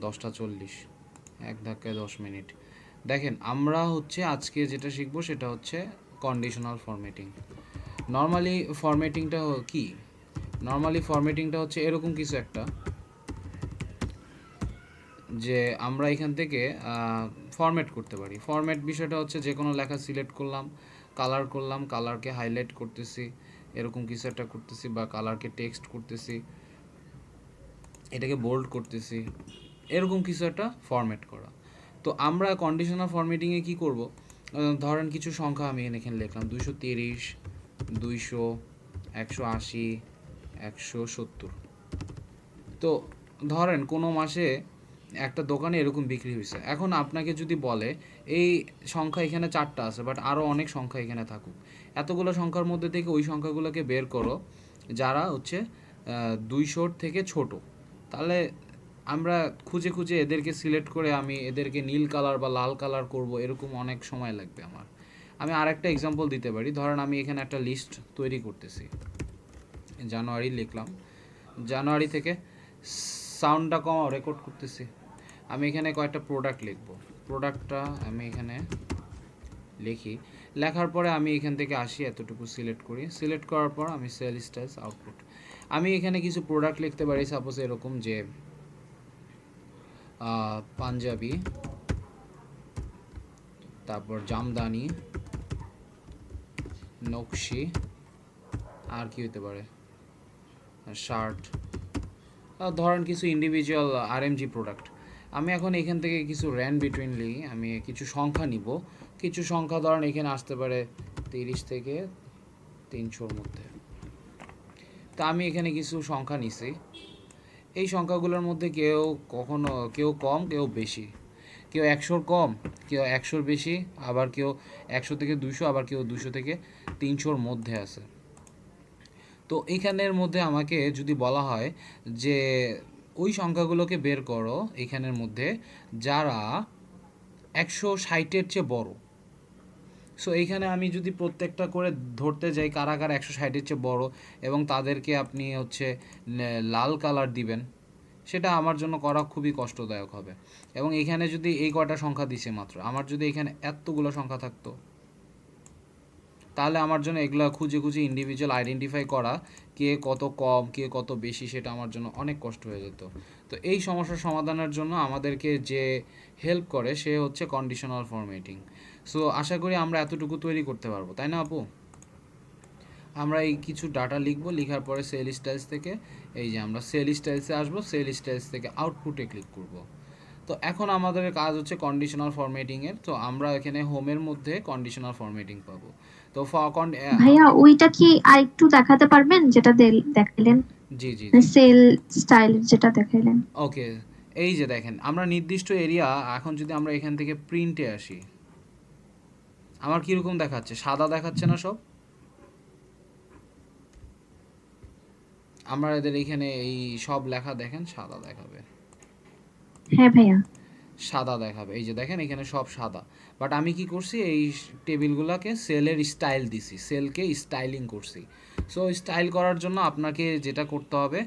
10:40, এক ধাক্কায় 10 মিনিট। দেখেন আমরা হচ্ছে আজকে যেটা শিখবো সেটা হচ্ছে কন্ডিশনাল ফরম্যাটিং। নর্মালি ফরম্যাটিংটা কি? নর্মালি ফরম্যাটিংটা হচ্ছে এরকম কিছু একটা, যে আমরা এখান থেকে ফরম্যাট করতে পারি। ফরম্যাট বিষয়টা হচ্ছে যে কোনো লেখা সিলেক্ট করলাম, কালার করলাম, কালারকে হাইলাইট করতেছি, এরকম কিছু একটা করতেছি, বা কালারকে টেক্সট করতেছি, এটাকে বোল্ড করতেছি, এরকম কিছু একটা ফরম্যাট করা। তো আমরা কন্ডিশনাল ফরম্যাটিংয়ে কি করব? ধরেন কিছু সংখ্যা আমি এখানে লিখলাম 230, 200, 180, 170। তো ধরেন কোনো মাসে একটা দোকানে এরকম বিক্রি হয়েছে। এখন আপনাকে যদি বলে এই সংখ্যা এখানে 4টা আছে, বাট আরও অনেক সংখ্যা এখানে থাকুক, এতগুলো সংখ্যার মধ্যে থেকে ওই সংখ্যাগুলোকে বের করো যারা হচ্ছে 200 থেকে ছোট। তাহলে আমরা খুঁজে খুঁজে এদেরকে সিলেক্ট করে আমি এদেরকে নীল কালার বা লাল কালার করব, এরকম অনেক সময় লাগবে আমার। আমি আরেকটা এক্সাম্পল দিতে পারি। ধরেন আমি এখানে একটা লিস্ট তৈরি করতেছি, জানুয়ারি লিখলাম, জানুয়ারি থেকে সাউন্ডটা কম রেকর্ড করতেছি। আমি এখানে কয়েকটা প্রোডাক্ট লিখব, প্রোডাক্টটা আমি এখানে লিখি, লেখার পরে আমি এখান থেকে আসি, এতটুকু সিলেক্ট করি, সিলেক্ট করার পর আমি সেল স্টাইলস আউটপুট, আমি এখানে কিছু প্রোডাক্ট লিখতে পারি। সাপোজ এরকম যে পাঞ্জাবি, তারপর জামদানি, নকশি, আর কি হতে পারে, শার্ট, ধরেন কিছু ইন্ডিভিজুয়াল আরএমজি প্রোডাক্ট। আমি এখন এখান থেকে কিছু র্যান বিটুইন লিখি, আমি কিছু সংখ্যা নিব, কিছু সংখ্যা ধরেন এখানে আসতে পারে 30 থেকে 300-র মধ্যে। তা আমি এখানে কিছু সংখ্যা নিছি, এই সংখ্যাগুলোর মধ্যে কেউ কম, কেউ বেশি, কেউ 100-র কম, কেউ 100-র বেশি, আবার কেউ 100 থেকে 200, আবার কেউ 200 থেকে 300-র মধ্যে আছে। তো এইখানের মধ্যে আমাকে যদি বলা হয় যে ওই সংখ্যাগুলোকে বের করো এখানের মধ্যে যারা 160-এর চেয়ে বড়। সো এইখানে আমি যদি প্রত্যেকটা করে ধরতে যাই কারা কারা 160-এর চেয়ে বড়, এবং তাদেরকে আপনি হচ্ছে লাল কালার দিবেন, সেটা আমার জন্য করা খুবই কষ্টদায়ক হবে। এবং এখানে যদি এই কয়টা সংখ্যা দিছে মাত্র, আমার যদি এখানে এতগুলো সংখ্যা থাকতো, তাহলে আমার জন্য এগুলো খুঁজে খুঁজে ইন্ডিভিজুয়াল আইডেন্টিফাই করা, কে কত কম কে কত বেশি, সেটা আমার জন্য অনেক কষ্ট হয়ে যেত। তো এই সমস্যার সমাধানের জন্য আমাদেরকে যে হেল্প করে সে হচ্ছে কন্ডিশনাল ফরম্যাটিং। সো আশা করি আমরা এতটুকু তৈরি করতে পারবো, তাই না আপু? আমরা এই কিছু ডাটা লিখবো, লেখার পরে সেল স্টাইলস থেকে এই যে আমরা সেল স্টাইলসে আসবো, সেল স্টাইলস থেকে আউটপুটে ক্লিক করব। তো এখন আমাদের কাজ হচ্ছে কন্ডিশনাল ফরম্যাটিংয়ের। তো আমরা এখানে হোমের মধ্যে কন্ডিশনাল ফরম্যাটিং পাবো। তো ভাইয়া ওইটা কি আরেকটু দেখাতে পারবেন যেটা দেখাইলেন, জি জি জি, সেল স্টাইল যেটা দেখাইলেন? ওকে। এই যে দেখেন আমরা নির্দিষ্ট এরিয়া, এখন যদি আমরা এখান থেকে প্রিন্টে আসি, আমার কীরকম দেখাচ্ছে? সাদা দেখাচ্ছে না সব? আমরা এদের এখানে এই সব লেখা দেখেন সাদা দেখাবে, হ্যাঁ ভাইয়া। সাদা দেখাবে, এই যে দেখেন এখানে সব সাদা। বাট আমি কি করছি, এই টেবিলগুলোকে সেলের স্টাইল দিছি, সেলকে স্টাইলিং করছি। সো স্টাইল করার জন্য আপনাকে যেটা করতে হবে,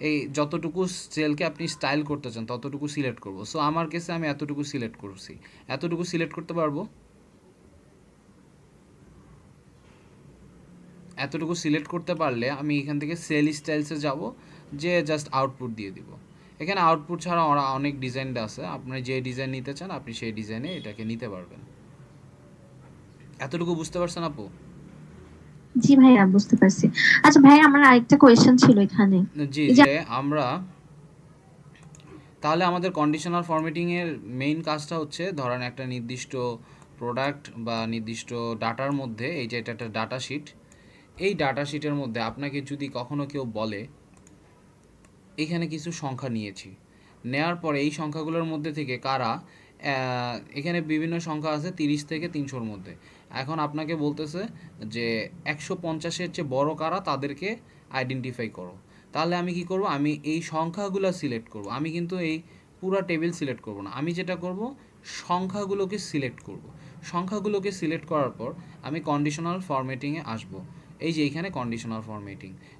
এই যতটুকু সেলকে আপনি স্টাইল করতে চান ততটুকু সিলেক্ট করব। সো আমার কেসে আমি এতটুকু সিলেক্ট করছি, এতটুকু সিলেক্ট করতে পারবো। এতটুকু সিলেক্ট করতে পারলে আমি এখান থেকে সেল স্টাইলসে যাব, যে জাস্ট আউটপুট দিয়ে দিব। এখানে আউটপুট ছাড়া ওরা অনেক ডিজাইন আছে, আপনি যে ডিজাইন নিতে চান আপনি সেই ডিজাইনে এটাকে নিতে পারবেন। এতটুকু বুঝতে পারছেন আপু? জি ভাইয়া বুঝতে পারছি। আচ্ছা ভাইয়া আমার আরেকটা কোয়েশ্চেন ছিল এখানে। জি এই জি, যে আমরা তাহলে আমাদের কন্ডিশনাল ফরম্যাটিংয়ের মেইন কাজটা হচ্ছে, ধরেন একটা নির্দিষ্ট প্রোডাক্ট বা নির্দিষ্ট ডাটার মধ্যে, এই যে এটা একটা ডাটা শিট, এই ডাটা শিটের মধ্যে আপনাকে যদি কখনো কেউ বলে এখানে কিছু সংখ্যা নিয়েছি, নেওয়ার পরে এই সংখ্যাগুলোর মধ্যে থেকে কারা এখানে বিভিন্ন সংখ্যা আছে 30 থেকে 300-র মধ্যে, এখন আপনাকে বলতেছে যে 150-এর চেয়ে বড় কারা তাদেরকে আইডেন্টিফাই করো। তাহলে আমি কি করব, আমি এই সংখ্যাগুলো সিলেক্ট করব, আমি কিন্তু এই পুরো টেবিল সিলেক্ট করব না, আমি যেটা করব সংখ্যাগুলোকে সিলেক্ট করব। সংখ্যাগুলোকে সিলেক্ট করার পর আমি কন্ডিশনাল ফরম্যাটিংয়ে আসব, এই যে এইখানে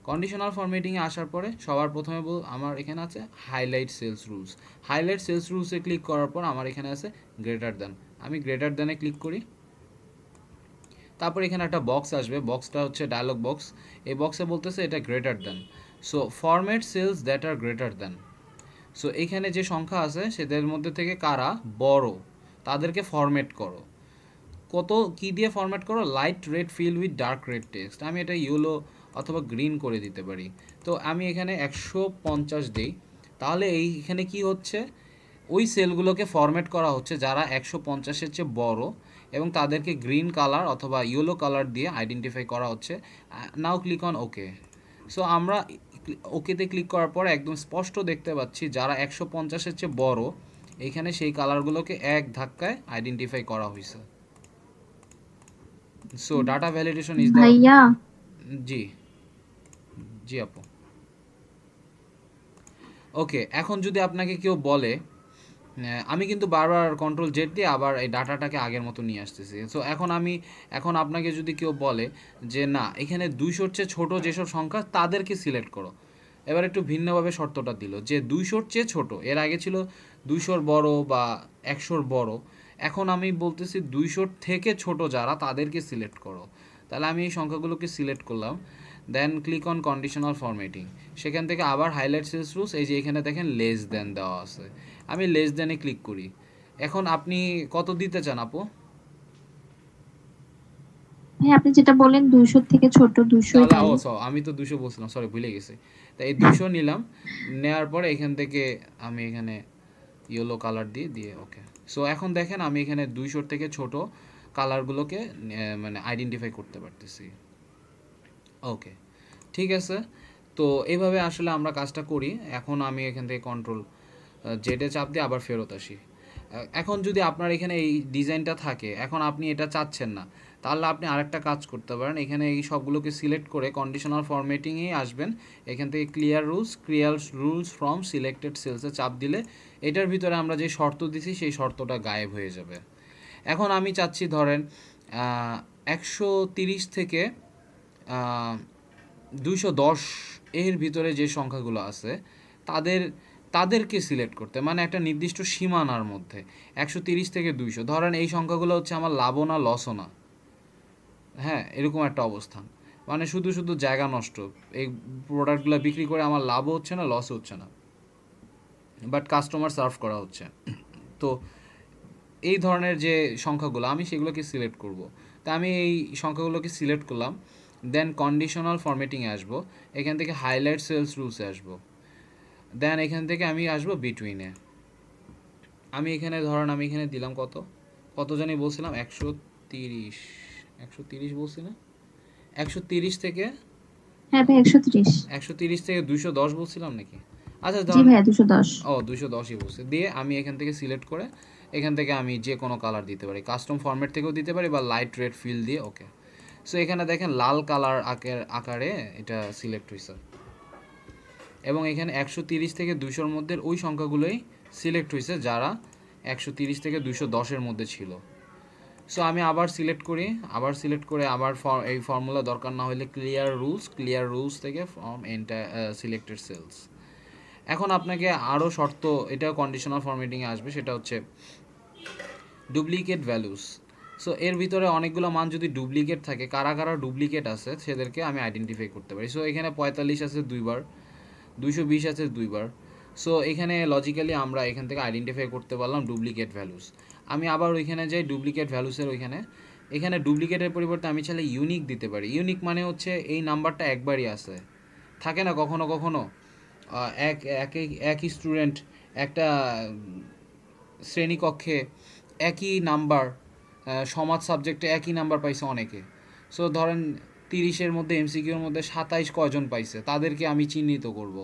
কন্ডিশনাল ফরম্যাটিংয়ে আসার পরে সবার প্রথমে আমার এখানে আছে highlight cells rules. Highlight cells রুলসে ক্লিক করার পর আমার এখানে আছে গ্রেটার দ্যান। আমি গ্রেটার দ্যানে ক্লিক করি। তারপর এখানে একটা বক্স আসবে, বক্সটা হচ্ছে ডায়লগ বক্স। এই বক্সে বলতেছে এটা greater than, so format cells that are greater than. So এইখানে যে সংখ্যা আছে সেদের মধ্যে থেকে কারা বড় তাদেরকে ফরম্যাট করো। কত কি দিয়ে ফরম্যাট করো? Light red fill with dark red text. আমি এটা ইয়েলো অথবা গ্রিন করে দিতে পারি। তো আমি এখানে 150 দিই। তাহলে এইখানে কি হচ্ছে, ওই সেলগুলোকে ফরম্যাট করা হচ্ছে যারা 150-এর চেয়ে বড়, এবং তাদেরকে গ্রিন কালার অথবা ইয়েলো কালার দিয়ে আইডেন্টিফাই করা হচ্ছে। Now click on okay. So আমরা ওকেতে ক্লিক করার পর একদম স্পষ্ট দেখতে পাচ্ছি যারা 150-এর চেয়ে বড়, এইখানে সেই কালারগুলোকে এক ধাক্কায় আইডেন্টিফাই করা হয়েছে। So data validation is the. ভাইয়া জি, জি আপু। ওকে, এখন যদি আপনাকে কেউ বলে, আমি কিন্তু বারবার কন্ট্রোল জেড দিয়ে আবার এই ডাটাটাকে আগের মতো নিয়ে আসতেছি। সো এখন আপনাকে যদি কেউ বলে যে না, এখানে 200-র চেয়ে ছোটো যেসব সংখ্যা তাদেরকে সিলেক্ট করো, এবার একটু ভিন্নভাবে শর্তটা দিল যে 200-র চেয়ে ছোটো। এর আগে ছিল 200-র বড় বা 100-র বড়, এখন আমি বলতেছি 200-র থেকে ছোট যারা তাদেরকে সিলেক্ট করো। তাহলে আমি এই সংখ্যাগুলোকে সিলেক্ট করলাম, দেন ক্লিক অন কন্ডিশনাল ফরম্যাটিং। সেখান থেকে আবার হাইলাইট সেলস রুলস, এই যে এখানে দেখেন লেস দেন দেওয়া আছে, আমি লেস দেনে ক্লিক করি। এখন আপনি কত দিতে চান আপু? ভাই আপনি যেটা বলেন 200 থেকে ছোট 200ই তাহলে তাই। আমি তো 200 বলছিলাম, সরি ভুলে গেছি। তাই এই 200 নিলাম, নেওয়ার পরে এখান থেকে আমি এখানে ইয়েলো কালার দিয়ে ওকে। সো এখন দেখেন আমি এখানে 200-র থেকে ছোট কালারগুলোকে মানে আইডেন্টিফাই করতে পারতেছি। ওকে, ঠিক আছে। তো এইভাবে আসলে আমরা কাজটা করি। এখন আমি এখান থেকে কন্ট্রোল জেডে চাপ দিয়ে আবার ফেরত আসি। এখন যদি আপনার এখানে এই ডিজাইনটা থাকে, এখন আপনি এটা চাচ্ছেন না, তাহলে আপনি আরেকটা কাজ করতে পারেন। এখানে এই সবগুলোকে সিলেক্ট করে কন্ডিশনাল ফরম্যাটিংয়েই আসবেন। এখান থেকে ক্লিয়ার রুলস ফ্রম সিলেক্টেড সেলসে চাপ দিলে এটার ভিতরে আমরা যে শর্ত দিছি সেই শর্তটা গায়েব হয়ে যাবে। এখন আমি চাচ্ছি ধরেন 130 থেকে 210 এর ভিতরে যে সংখ্যাগুলো আছে তাদেরকে সিলেক্ট করতে, মানে একটা নির্দিষ্ট সীমানার মধ্যে 130 থেকে 200। ধরেন এই সংখ্যাগুলো হচ্ছে আমার লাভও না লসও না, হ্যাঁ এরকম একটা অবস্থান, মানে শুধু শুধু জায়গা নষ্ট। এই প্রোডাক্টগুলো বিক্রি করে আমার লাভও হচ্ছে না লসও হচ্ছে না, বাট কাস্টমার সার্ভ করা হচ্ছে। তো এই ধরনের যে সংখ্যাগুলো আমি সেগুলোকে সিলেক্ট করব। তা আমি এই সংখ্যাগুলোকে সিলেক্ট করলাম, দেন কন্ডিশনাল ফরম্যাটিংয়ে আসবো, এখান থেকে হাইলাইট সেলস রুলসে আসবো, দেন এখান থেকে আমি আসবো বিটুইনে। আমি এখানে আমি এখানে দিলাম কত কত জানি বলছিলাম, 130, 130 বলছি না? 130 থেকে হ্যাঁ ভাই 130। 130 থেকে 210 বলছিলাম নাকি? আচ্ছা জি ধরুন, ভাইয়া 210। 210ই বলছে। দিয়ে আমি এখান থেকে সিলেক্ট করে এখান থেকে আমি যে কোনো কালার দিতে পারি, কাস্টম ফরম্যাট থেকেও দিতে পারি বা লাইট রেড ফিল দিয়ে ওকে। সো এখানে দেখেন লাল কালার আকারে এটা সিলেক্ট হয়েছে, এবং এখানে 130 থেকে 200-র মধ্যে ওই সংখ্যাগুলোই সিলেক্ট হয়েছে যারা 130 থেকে 210-এর মধ্যে ছিল। সো আমি আবার সিলেক্ট করি, আবার সিলেক্ট করে আবার এই ফর্মুলা দরকার না হলে ক্লিয়ার রুলস থেকে ফ্রম সিলেক্টেড সেলস। এখন আপনাকে আরও শর্ত, এটা কন্ডিশনাল ফরম্যাটিংয়ে আসবে, সেটা হচ্ছে ডুপ্লিকেট ভ্যালুস। সো এর ভিতরে অনেকগুলো মান যদি ডুপ্লিকেট থাকে, কারা কারা ডুপ্লিকেট আছে সেদেরকে আমি আইডেন্টিফাই করতে পারি। সো এখানে 45 আছে দুইবার, 220 আছে দুইবার। সো এখানে লজিক্যালি আমরা এখান থেকে আইডেন্টিফাই করতে পারলাম ডুপ্লিকেট ভ্যালুস। আমি আবার ওইখানে যাই ডুপ্লিকেট ভ্যালুসের এখানে ডুপ্লিকেটের পরিবর্তে আমি চাইলে ইউনিক দিতে পারি। ইউনিক মানে হচ্ছে এই নাম্বারটা একবারই আছে, থাকে না কখনো কখনো একই স্টুডেন্ট একটা শ্রেণীকক্ষে একই নাম্বার, সমাজ সাবজেক্টে একই নাম্বার পাইছে অনেকে। সো ধরেন 30-এর মধ্যে এমসিকিউর মধ্যে 27 কয়জন পাইছে তাদেরকে আমি চিহ্নিত করব।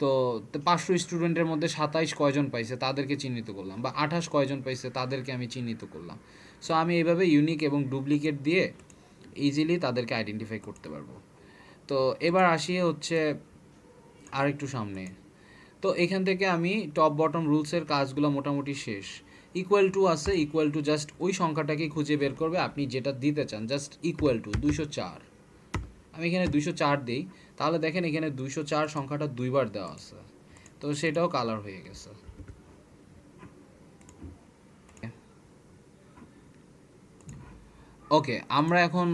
তো 500 স্টুডেন্টের মধ্যে 27 কয়জন পাইছে তাদেরকে চিহ্নিত করলাম, বা 28 কয়জন পাইছে তাদেরকে আমি চিহ্নিত করলাম। সো আমি এইভাবে ইউনিক এবং ডুপ্লিকেট দিয়ে ইজিলি তাদেরকে আইডেন্টিফাই করতে পারবো। তো এবার আসি হচ্ছে আরেকটু সামনে। তো এখান থেকে আমি টপ বটম রুলসের কাজগুলো মোটামুটি শেষ। ইকুয়াল টু আছে, ইকুয়াল টু জাস্ট ওই সংখ্যাটাকে খুঁজে বের করবে আপনি যেটা দিতে চান, জাস্ট ইকুয়াল টু 204। আমি এখানে 204 দিই, তাহলে দেখেন এখানে 204 সংখ্যাটা দুইবার দেওয়া আছে, তো সেটাও কালার হয়ে গেছে। ওকে, আমরা এখন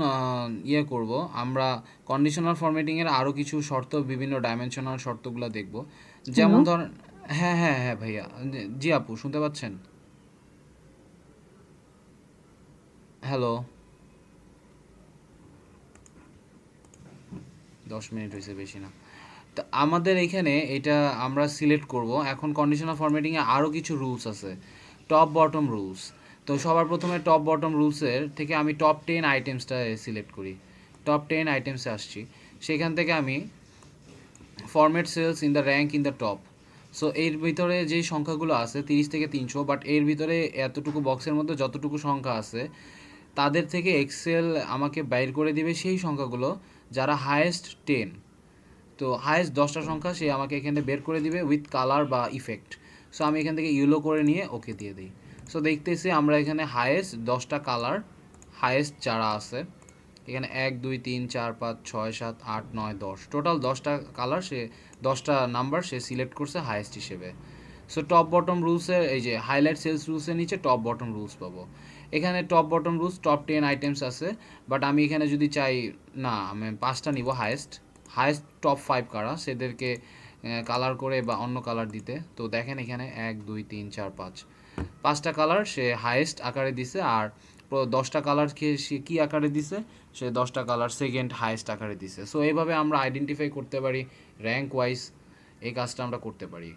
ইয়ে করব, আমরা কন্ডিশনাল ফরম্যাটিংয়ের আরও কিছু শর্ত, বিভিন্ন ডাইমেনশনাল শর্তগুলো দেখব। হ্যালো। যেমন ধরেন, হ্যাঁ হ্যাঁ হ্যাঁ ভাইয়া, জি আপু শুনতে পাচ্ছেন? হ্যালো, 10 মিনিট হয়েছে, বেশি না। তো আমাদের এখানে এটা আমরা সিলেক্ট করব। এখন কন্ডিশনাল ফরম্যাটিংয়ে আরও কিছু রুলস আছে, টপ বটম রুলস। তো সবার প্রথমে টপ বটম রুলসের থেকে আমি টপ 10 আইটেমসটা সিলেক্ট করি। টপ 10 আইটেমসে আসছি, সেখান থেকে আমি format cells in the rank in the top. So এর ভিতরে যেই সংখ্যাগুলো আছে 30 থেকে 300, বাট এর ভিতরে এতটুকু বক্সের মধ্যে যতটুকু সংখ্যা আছে তাদের থেকে এক্সেল আমাকে বাইর করে দিবে সেই সংখ্যাগুলো যারা হায়েস্ট 10। তো হায়েস্ট 10টা সংখ্যা সে আমাকে এখানে বের করে দিবে উইথ কালার বা ইফেক্ট। সো আমি এখান থেকে ইয়েলো করে নিয়ে ওকে দিয়ে দিই। সো দেখতেছি আমরা এখানে হায়েস্ট 10টা কালার, হায়েস্ট যারা আছে এখানে 1 2 3 4 5 6 7 8 9 10, টোটাল 10টা কালার সে, 10টা নাম্বার সে সিলেক্ট করছে হায়েস্ট হিসেবে। সো টপ বটম রুলসের এই যে হাইলাইট সেলস রুলসের নিচে টপ বটম রুলস পাবো। এখানে top bottom rules top 10 items আছে, বাট আমি এখানে যদি চাই, না আমি 5টা নিব হায়েস্ট। হায়েস্ট টপ 5 কারা সেদেরকে কালার করে বা অন্য কালার দিতে। তো দেখেন এখানে 1 2 3 4 5, 5টা কালার সে হায়েস্ট আকারে দিছে, আর 10টা কালার সে কী আকারে দিছে, সে 10টা কালার সেকেন্ড হায়েস্ট আকারে দিছে। সো এইভাবে আমরা আইডেন্টিফাই করতে পারি র্যাঙ্ক ওয়াইজ, এই কাজটা আমরা করতে পারি।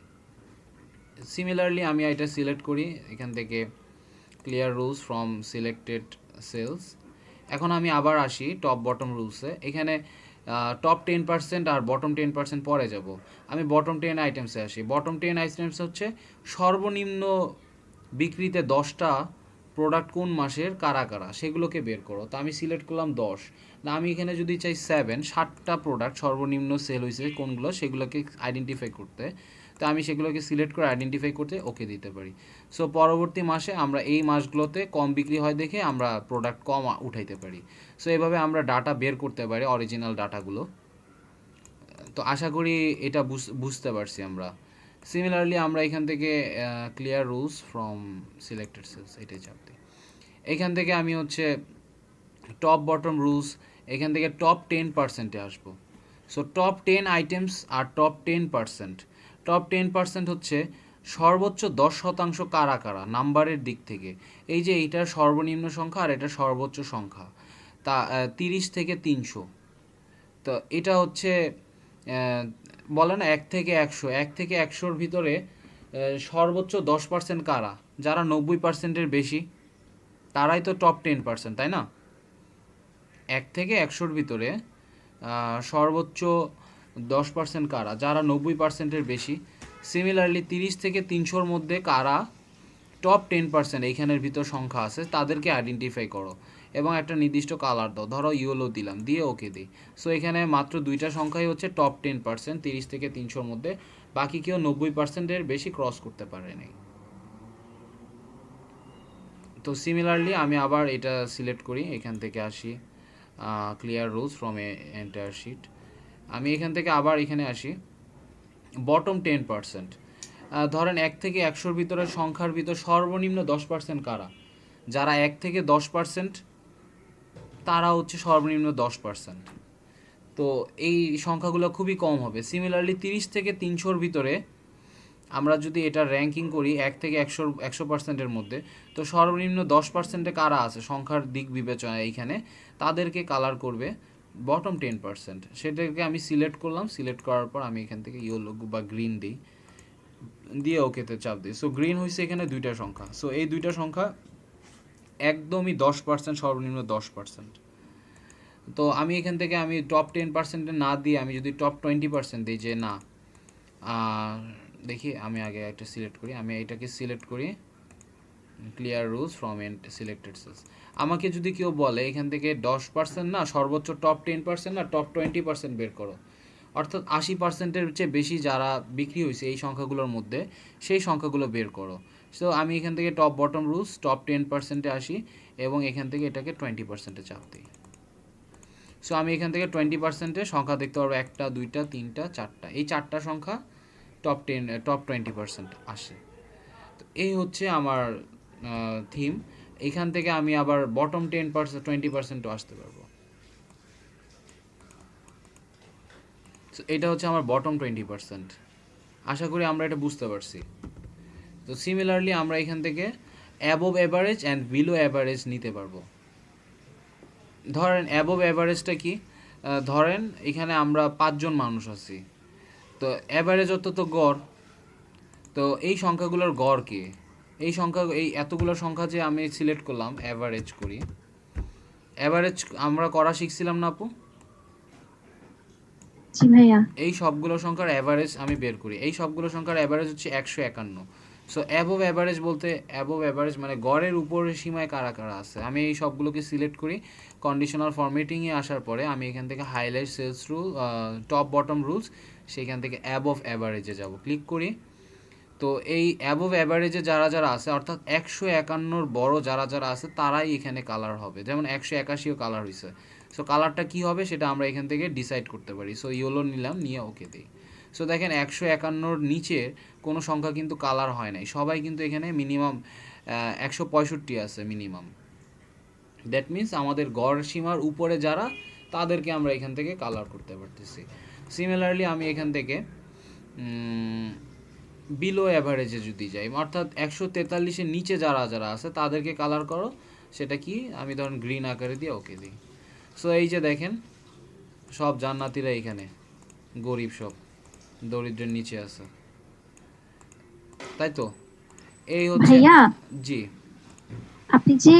সিমিলারলি আমি এটা সিলেক্ট করি এখান থেকে clear rules from selected cells. এখন আমি আবার আসি টপ বটম রুলসে। এখানে টপ 10% আর বটম 10% পরে যাব। আমি বটম 10 আইটেমসে আসি। বটম 10 আইটেমস হচ্ছে সর্বনিম্ন বিক্রিতে 10টা প্রোডাক্ট কোন মাসের কারা কারা সেগুলোকে বের করো। তো আমি সিলেক্ট করলাম 10, না আমি এখানে যদি চাই 7, 7টা প্রোডাক্ট সর্বনিম্ন সেল হয়েছে কোনগুলো সেগুলোকে আইডেন্টিফাই করতে, তো আমি সেগুলোকে সিলেক্ট করে আইডেন্টিফাই করতে ওকে দিতে পারি। সো পরবর্তী মাসে আমরা এই মাসগুলোতে কম বিক্রি হয় দেখে আমরা প্রোডাক্ট কম উঠাইতে পারি। সো এভাবে আমরা ডাটা বের করতে পারি, অরিজিনাল ডাটাগুলো। তো আশা করি এটা বুঝতে পারছি আমরা। সিমিলারলি আমরা এখান থেকে clear rules from selected cells এটাই চাপ দিই। এখান থেকে আমি হচ্ছে টপ বটম রুলস, এখান থেকে টপ 10%-এ আসবো। সো টপ 10 আইটেমস আর টপ 10%। টপ 10% হচ্ছে সর্বোচ্চ 10% কারা কারা নাম্বারের দিক থেকে। এই যে এইটার সর্বনিম্ন সংখ্যা আর এটা সর্বোচ্চ সংখ্যা, তা 30 থেকে 300। তো এটা হচ্ছে বলে না 1 থেকে 100, 1 থেকে 100-র ভিতরে সর্বোচ্চ 10% কারা, যারা 90%-এর বেশি তারাই তো টপ 10%, তাই না? 1 থেকে 100-র ভিতরে সর্বোচ্চ 10% কারা, যারা 90%-এর বেশি। সিমিলারলি 30 থেকে 300-র মধ্যে কারা টপ 10% এইখানের ভিতর সংখ্যা আছে তাদেরকে আইডেন্টিফাই করো এবং একটা নির্দিষ্ট কালার দাও, ধরো ইয়েলো দিলাম, দিয়ে ওকে দিই। সো এখানে মাত্র 2টা সংখ্যাই হচ্ছে টপ 10%, 30 থেকে 300-র মধ্যে। বাকি কেউ 90%-এর বেশি ক্রস করতে পারেনি। তো সিমিলারলি আমি আবার এটা সিলেক্ট করি, এখান থেকে আসি clear rules from a entire sheet. আমি এখান থেকে আবার এখানে আসি বটম 10%। ধরেন 1 থেকে 100-র ভিতরে সংখ্যার ভিতর সর্বনিম্ন 10% কারা, যারা 1 থেকে 10% তারা হচ্ছে সর্বনিম্ন 10%। তো এই সংখ্যাগুলো খুবই কম হবে। সিমিলারলি 30 থেকে 300-র ভিতরে আমরা যদি এটা র্যাঙ্কিং করি 1 থেকে 100%-এর মধ্যে, তো সর্বনিম্ন 10%-এ কারা আছে সংখ্যার দিক বিবেচনায় এইখানে, তাদেরকে কালার করবে বটম 10%। সেটাকে আমি সিলেক্ট করলাম, সিলেক্ট করার পর আমি এখান থেকে ইয়েলো বা গ্রিন দিই, দিয়ে ওকেতে চাপ দিই। সো গ্রিন হয়েছে এখানে 2টা সংখ্যা। সো এই 2টা সংখ্যা একদমই 10%, সর্বনিম্ন 10%। তো আমি এখান থেকে আমি টপ 10%-এ না দিয়ে আমি যদি টপ 20% দিই, যে না দেখি আমি আগে একটা সিলেক্ট করি, আমি এটাকে সিলেক্ট করি clear rules from selected cells. আমাকে যদি কেউ বলে এখান থেকে 10% না, সর্বোচ্চ টপ 10% না টপ 20% বের করো, অর্থাৎ 80%-এর চেয়ে বেশি যারা বিক্রি হয়েছে এই সংখ্যাগুলোর মধ্যে, সেই সংখ্যাগুলো বের করো। সো আমি এখান থেকে টপ বটম রুলস টপ 10%-এ আসি এবং এখান থেকে এটাকে 20%-এ চাপ দিই। সো আমি এখান থেকে 20%-এর সংখ্যা দেখতে পারবো, 1টা 2টা 3টা 4টা, এই 4টা সংখ্যা টপ 20% আসে। তো এই হচ্ছে আমার থিম। এখান থেকে আমি আবার বটম 20%ও আসতে পারবো। সো এটা হচ্ছে আমার বটম 20%। আশা করি আমরা এটা বুঝতে পারছি। তো সিমিলারলি আমরা এখান থেকে above average and below average নিতে পারবো। ধরেন অ্যাবোভ অ্যাভারেজটা কি, ধরেন এখানে আমরা 5জন মানুষ আছি, তো অ্যাভারেজ অত তো গড়। তো এই সংখ্যাগুলোর গড় কি, এই এতগুলো সংখ্যা যে আমি সিলেক্ট করলাম, অ্যাভারেজ করি। অ্যাভারেজ আমরা করা শিখছিলাম না আপু? জি ভাইয়া। এই সবগুলো সংখ্যার অ্যাভারেজ আমি বের করি, এই সবগুলো সংখ্যার অ্যাভারেজ হচ্ছে 151। সো অ্যাবোভ অ্যাভারেজ বলতে, অ্যাবোভ অ্যাভারেজ মানে গড়ের উপরের সীমায় কারা কারা আছে, আমি এই সবগুলোকে সিলেক্ট করি। কন্ডিশনাল ফরম্যাটিংয়ে আসার পরে আমি এখান থেকে highlight cells rule, top bottom rules, সেইখান থেকে অ্যাবোভ অ্যাভারেজে যাব, ক্লিক করি। তো এই অ্যাবোভ অ্যাভারেজে যারা যারা আছে, অর্থাৎ 151-র বড় যারা যারা আছে, তারাই এখানে কালার হবে। যেমন 181ও কালার হয়েছে। সো কালারটা কী হবে সেটা আমরা এখান থেকে ডিসাইড করতে পারি। সো ইয়েলো নিলাম, নিয়ে ওকে দিই। সো দেখেন 151-র নিচে কোনো সংখ্যা কিন্তু কালার হয় নাই, সবাই কিন্তু এখানে মিনিমাম 165 আছে মিনিমাম। দ্যাট মিন্স আমাদের গড় সীমার উপরে যারা, তাদেরকে আমরা এখান থেকে কালার করতে পারতেছি। সিমিলারলি আমি এখান থেকে বিলো অ্যাভারেজে যদি যাই, অর্থাৎ 143-এর নিচে যারা যারা আছে তাদেরকে কালার করো, সেটা কি আমি ধরুন গ্রিন আকারে দিয়ে ওকে দিই। সো এই যে দেখেন সব জান্নাতিরা এখানে, গরিব সব দরিদ্রের নিচে আছে, তাই তো? এই হচ্ছে। ভাইয়া, জি। আপনি যে